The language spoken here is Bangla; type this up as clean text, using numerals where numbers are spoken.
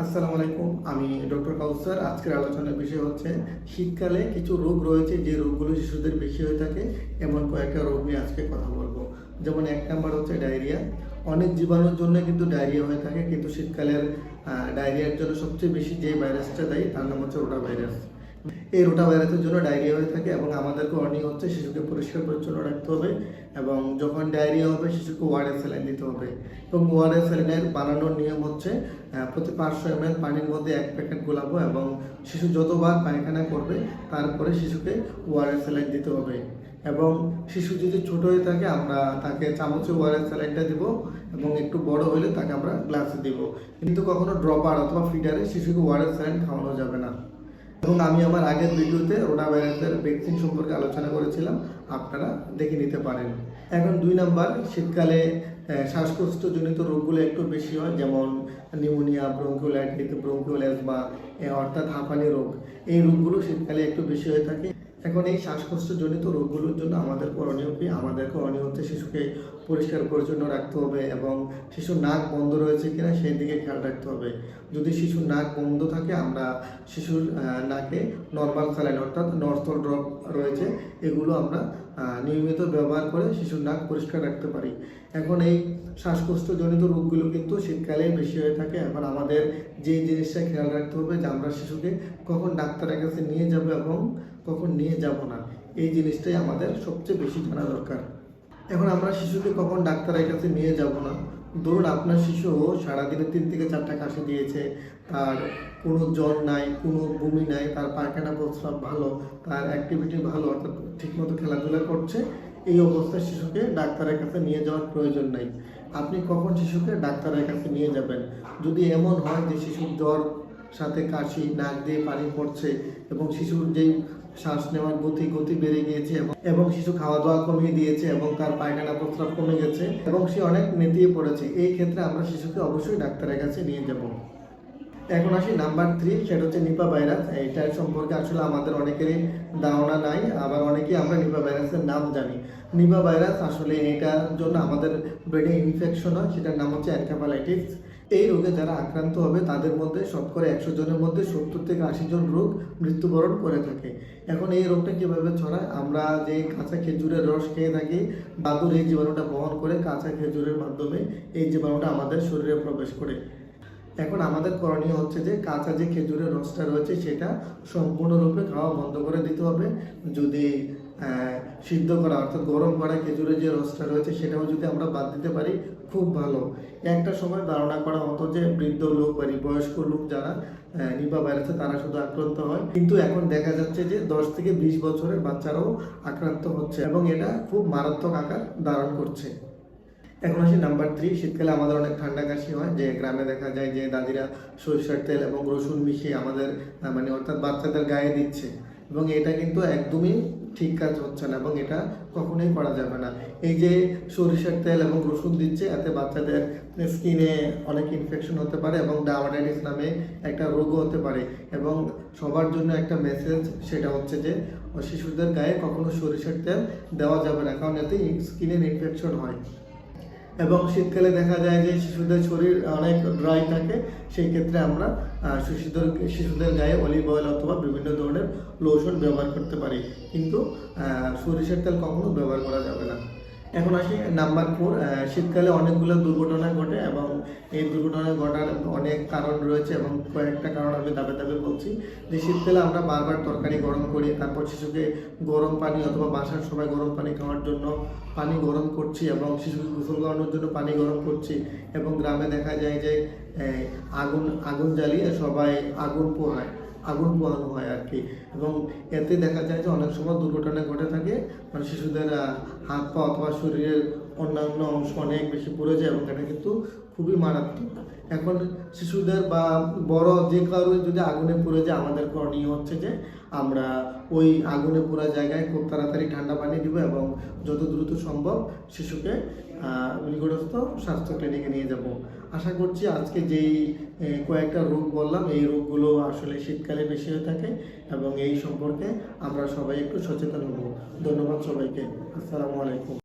আসসালামু আলাইকুম। আমি ডক্টর কাউসার। আজকের আলোচনার বিষয় হচ্ছে শীতকালে কিছু রোগ রয়েছে যে রোগগুলো শিশুদের বেশি হয়ে থাকে, এমন কয়েকটা রোগ নিয়ে আজকে কথা বলবো। যেমন এক নাম্বার হচ্ছে ডায়রিয়া। অনেক জীবাণুর জন্য কিন্তু ডায়রিয়া হয়ে থাকে, কিন্তু শীতকালের ডায়রিয়ার জন্য সবচেয়ে বেশি যে ভাইরাসটা দেয় তার নাম হচ্ছে রোটা ভাইরাস। এই রোটা ভাইরাসের জন্য ডায়রিয়া হয়ে থাকে এবং আমাদের করণীয় হচ্ছে শিশুকে পরিষ্কার পরিচ্ছন্ন রাখতে হবে এবং যখন ডায়রিয়া হবে শিশুকে ওআরএস স্যালাইন দিতে হবে। এবং ওআরএস স্যালাইনের বানানোর নিয়ম হচ্ছে প্রতি 500 ml পানির মধ্যে 1 প্যাকেট গোলাবো এবং শিশু যতবার পায়খানা করবে তারপরে শিশুকে ওআরএস স্যালাইন দিতে হবে। এবং শিশু যদি ছোট হয়ে থাকে আমরা তাকে চামচে ওআরএস স্যালাইনটা দিব এবং একটু বড় হলে তাকে আমরা গ্লাসে দিব, কিন্তু কখনো ড্রপার অথবা ফিডারে শিশুকে ওআরএস স্যালাইন খাওয়ানো যাবে না। এবং আমি আমার আগের ভিডিওতে রোটা ভাইরাসের ভ্যাকসিন সম্পর্কে আলোচনা করেছিলাম, আপনারা দেখে নিতে পারেন। এখন 2 নাম্বার, শীতকালে শ্বাসকষ্টজনিত রোগগুলো একটু বেশি হয়, যেমন নিউমোনিয়া, ব্রঙ্কিওলাইটিস, ব্রঙ্কিওলেজমা অর্থাৎ হাঁপানি রোগ। এই রোগগুলো শীতকালে একটু বেশি হয়ে থাকে। এখন এই শ্বাসকষ্টজনিত রোগগুলোর জন্য আমাদের করণীয় কি? আমাদের করণীয় হচ্ছে শিশুকে পরিষ্কার পরিচ্ছন্ন রাখতে হবে এবং শিশুর নাক বন্ধ রয়েছে কিনা সেই দিকে খেয়াল রাখতে হবে। যদি শিশুর নাক বন্ধ থাকে আমরা শিশুর নাকে নর্মাল স্যালাইন অর্থাৎ নর্থল ড্রপ রয়েছে, এগুলো আমরা নিয়মিত ব্যবহার করে শিশুর নাক পরিষ্কার রাখতে পারি। এখন এই শ্বাসকষ্টজনিত রোগগুলো কিন্তু শীতকালে বেশি হয়ে থাকে। এখন আমাদের যে জিনিসটা খেয়াল রাখতে হবে যে আমরা শিশুকে কখন ডাক্তারের কাছে নিয়ে যাব এবং কখন নিয়ে যাব না, এই জিনিসটাই আমাদের সবচেয়ে বেশি জানা দরকার। এখন আমরা শিশুকে কখন ডাক্তারের কাছে নিয়ে যাব না, ধরুন আপনার শিশু সারাদিনে 3 থেকে 4টা কাশি দিয়েছে, তার কোনো জ্বর নাই, কোনো বমি নাই, তার পায়খানা প্রস্রাব ভালো, তার অ্যাক্টিভিটি ভালো অর্থাৎ ঠিকমতো খেলাধুলা করছে, এই অবস্থায় শিশুকে ডাক্তারের কাছে নিয়ে যাওয়ার প্রয়োজন নাই। আপনি কখন শিশুকে ডাক্তারের কাছে নিয়ে যাবেন? যদি এমন হয় যে শিশুর জ্বর সাথে কাশি, নাক দিয়ে পানি পড়ছে এবং শিশুর যেই শ্বাস নেওয়ার গতি বেড়ে গিয়েছে এবং শিশু খাওয়া দাওয়া কমিয়ে দিয়েছে এবং তার পায়খানা প্রস্রাব কমে গেছে এবং সে অনেক নেতিয়ে পড়েছে, এই ক্ষেত্রে আমরা শিশুকে অবশ্যই ডাক্তারের কাছে নিয়ে যাব। এখন আসি নাম্বার 3, সেটা হচ্ছে নিপা ভাইরাস। এইটার সম্পর্কে আসলে আমাদের অনেকেরই ধারণা নাই, আবার অনেকেই আমরা নিপা ভাইরাসের নাম জানি। নিপা ভাইরাস আসলে এটার জন্য আমাদের ব্রেনে ইনফেকশন হয়, সেটার নাম হচ্ছে এনকেফালাইটিস। এই রোগে যারা আক্রান্ত হবে তাদের মধ্যে শতকরা 100 জনের মধ্যে 70 থেকে 80 জন রোগ মৃত্যুবরণ করে থাকে। এখন এই রোগটা কিভাবে ছড়ায়? আমরা যে কাঁচা খেজুরের রস খেয়ে থাকি, বাদুড় এই জীবাণুটা বহন করে কাঁচা খেজুরের মাধ্যমে এই জীবাণুটা আমাদের শরীরে প্রবেশ করে। এখন আমাদের করণীয় হচ্ছে যে কাঁচা যে খেজুরের রসটা রয়েছে সেটা সম্পূর্ণরূপে খাওয়া বন্ধ করে দিতে হবে। যদি সিদ্ধ করা অর্থাৎ গরম করা খেজুরের যে রসটা রয়েছে সেটাও যদি আমরা বাদ দিতে পারি খুব ভালো। একটা সময় ধারণা করা হতো যে বৃদ্ধ লোক বা বয়স্ক লোক যারা নিপা ভাইরাসে তারা শুধু আক্রান্ত হয়, কিন্তু এখন দেখা যাচ্ছে যে 10 থেকে 20 বছরের বাচ্চারাও আক্রান্ত হচ্ছে এবং এটা খুব মারাত্মক আকার ধারণ করছে। এখন আসি নাম্বার 3, শীতকালে আমাদের অনেক ঠান্ডা কাশি হয়, যে গ্রামে দেখা যায় যে দাদিরা সরিষার তেল এবং রসুন মিশিয়ে আমাদের অর্থাৎ বাচ্চাদের গায়ে দিচ্ছে এবং এটা কিন্তু একদমই ঠিক কাজ হচ্ছে না এবং এটা কখনোই করা যাবে না। এই যে সরিষার তেল এবং রসুন দিচ্ছে, এতে বাচ্চাদের স্কিনে অনেক ইনফেকশন হতে পারে এবং ডার্মাটাইটিস নামে একটা রোগও হতে পারে। এবং সবার জন্য একটা মেসেজ, সেটা হচ্ছে যে শিশুদের গায়ে কখনো সরিষার তেল দেওয়া যাবে না, কারণ এতে স্কিনের ইনফেকশন হয়। এবং শীতকালে দেখা যায় যে শিশুদের শরীর অনেক ড্রাই থাকে, সেই ক্ষেত্রে আমরা শিশুদের গায়ে অলিভ অয়েল অথবা বিভিন্ন ধরনের লোশন ব্যবহার করতে পারি, কিন্তু সরিষার তেল কখনো ব্যবহার করা যাবে না। এখন আসি নাম্বার 4, শীতকালে অনেকগুলো দুর্ঘটনা ঘটে এবং এই দুর্ঘটনা ঘটার অনেক কারণ রয়েছে এবং কয়েকটা কারণ আমি ধাপে বলছি। যে শীতকালে আমরা বারবার তরকারি গরম করি, তারপর শিশুকে গরম পানি অথবা বাসার সবাই গরম পানি খাওয়ার জন্য পানি গরম করছি এবং শিশুকে গোসল করানোর জন্য পানি গরম করছি এবং গ্রামে দেখা যায় যে আগুন জ্বালিয়ে সবাই আগুন পোহানো হয় আর কি। এবং এতে দেখা যায় যে অনেক সময় দুর্ঘটনা ঘটে থাকে, শিশুদের হাত পা অথবা শরীরের অন্যান্য অংশ অনেক বেশি পুড়ে যায় এবং এটা কিন্তু খুবই মারাত্মক। এখন শিশুদের বা বড় যে কারোর যদি আগুনে পুড়ে যায়, আমাদের করণীয় হচ্ছে যে আমরা ওই আগুনে পোড়া জায়গায় খুব তাড়াতাড়ি ঠান্ডা পানি দিব এবং যত দ্রুত সম্ভব শিশুকে নিকটস্থ স্বাস্থ্য ক্লিনিকে নিয়ে যাব। আশা করছি আজকে যেই কয়েকটা রোগ বললাম, এই রোগগুলো আসলে শীতকালে বেশি হয়ে থাকে এবং এই সম্পর্কে আমরা সবাই একটু সচেতন হব। ধন্যবাদ সবাইকে। আসসালামু আলাইকুম।